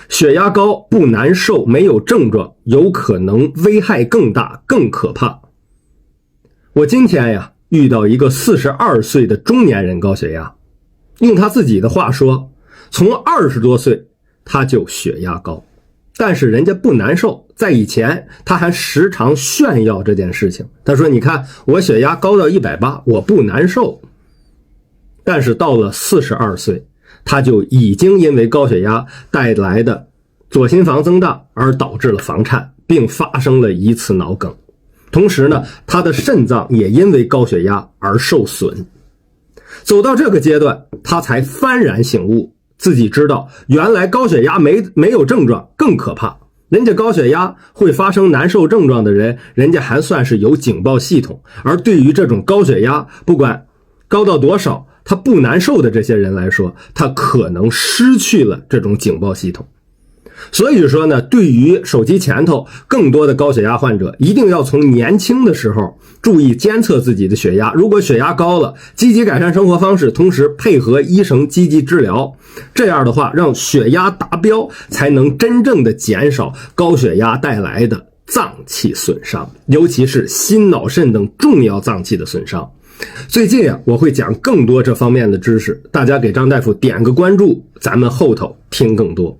血压高不难受，没有症状，有可能危害更大更可怕。我今天呀遇到一个42岁的中年人高血压，用他自己的话说，从20多岁他就血压高，但是人家不难受，在以前他还时常炫耀这件事情。他说你看我血压高到180，我不难受。但是到了42岁，他就已经因为高血压带来的左心房增大而导致了房颤，并发生了一次脑梗。同时呢，他的肾脏也因为高血压而受损。走到这个阶段，他才幡然醒悟，自己知道原来高血压没有症状更可怕。人家高血压会发生难受症状的人，人家还算是有警报系统，而对于这种高血压不管高到多少他不难受的这些人来说，他可能失去了这种警报系统。所以说呢，对于手机前头更多的高血压患者，一定要从年轻的时候注意监测自己的血压。如果血压高了，积极改善生活方式，同时配合医生积极治疗，这样的话让血压达标，才能真正的减少高血压带来的脏器损伤，尤其是心脑肾等重要脏器的损伤。最近我会讲更多这方面的知识，大家给张大夫点个关注，咱们后头听更多。